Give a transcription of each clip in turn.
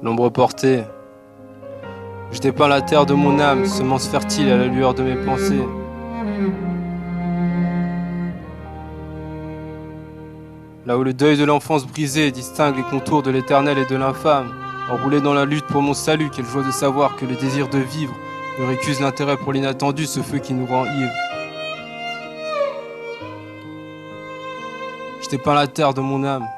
L'ombre portée. Je dépeins la terre de mon âme, semence fertile à la lueur de mes pensées. Là où le deuil de l'enfance brisée distingue les contours de l'éternel et de l'infâme, enroulé dans la lutte pour mon salut, quelle joie de savoir que le désir de vivre me récuse l'intérêt pour l'inattendu, ce feu qui nous rend ivres. Je dépeins la terre de mon âme.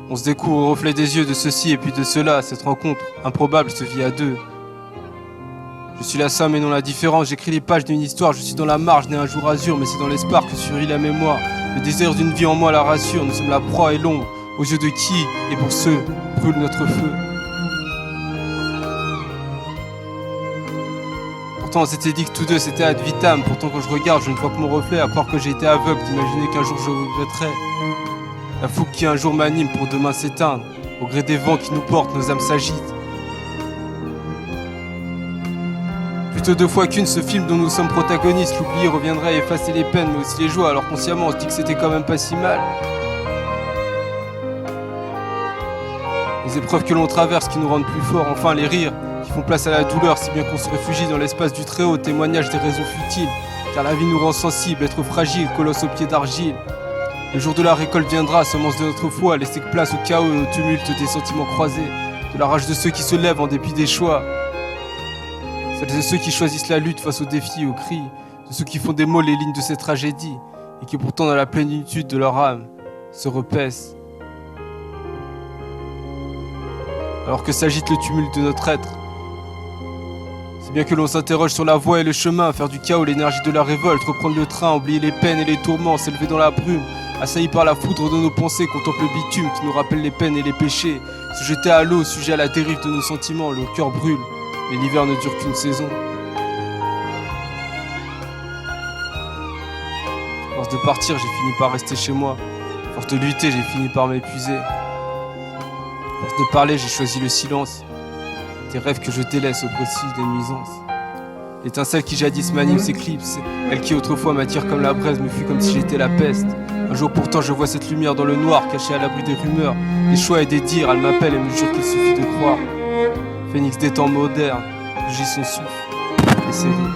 On se découvre au reflet des yeux de ceci et puis de cela. Cette rencontre improbable se vit à deux. Je suis la somme et non la différence. J'écris les pages d'une histoire. Je suis dans la marge né un jour azur, mais c'est dans l'espoir que surgit la mémoire. Le désir d'une vie en moi la rassure. Nous sommes la proie et l'ombre. Aux yeux de qui et pour ceux brûle notre feu. Pourtant on s'était dit que tous deux c'était ad vitam. Pourtant quand je regarde je ne vois que mon reflet. À croire que j'ai été aveugle d'imaginer qu'un jour je regretterai. La fougue qui un jour m'anime pour demain s'éteindre. Au gré des vents qui nous portent, nos âmes s'agitent. Plutôt deux fois qu'une, ce film dont nous sommes protagonistes. L'oublier reviendrait effacer les peines mais aussi les joies. Alors consciemment on se dit que c'était quand même pas si mal. Les épreuves que l'on traverse qui nous rendent plus forts. Enfin les rires qui font place à la douleur. Si bien qu'on se réfugie dans l'espace du Très-Haut. Témoignage des raisons futiles. Car la vie nous rend sensibles, être fragile, colosse aux pieds d'argile. Le jour de la récolte viendra, semence de notre foi, laisser place au chaos et au tumulte des sentiments croisés, de la rage de ceux qui se lèvent en dépit des choix, celles et ceux qui choisissent la lutte face aux défis et aux cris, de ceux qui font des mots les lignes de ces tragédies, et qui pourtant dans la plénitude de leur âme se repaissent. Alors que s'agite le tumulte de notre être, c'est bien que l'on s'interroge sur la voie et le chemin, faire du chaos l'énergie de la révolte, reprendre le train, oublier les peines et les tourments, s'élever dans la brume, assailli par la foudre de nos pensées, contemple le bitume qui nous rappelle les peines et les péchés, se jeter à l'eau, sujet à la dérive de nos sentiments, le cœur brûle, mais l'hiver ne dure qu'une saison. À force de partir, j'ai fini par rester chez moi. À force de lutter, j'ai fini par m'épuiser. À force de parler, j'ai choisi le silence. Des rêves que je délaisse au précis des nuisances. L'étincelle qui jadis m'anime s'éclipse. Elle qui autrefois m'attire comme la braise me fuit comme si j'étais la peste. Un jour pourtant je vois cette lumière dans le noir, cachée à l'abri des rumeurs, des choix et des dires. Elle m'appelle et me jure qu'il suffit de croire. Phénix des temps modernes, j'y son souffle, et c'est vous.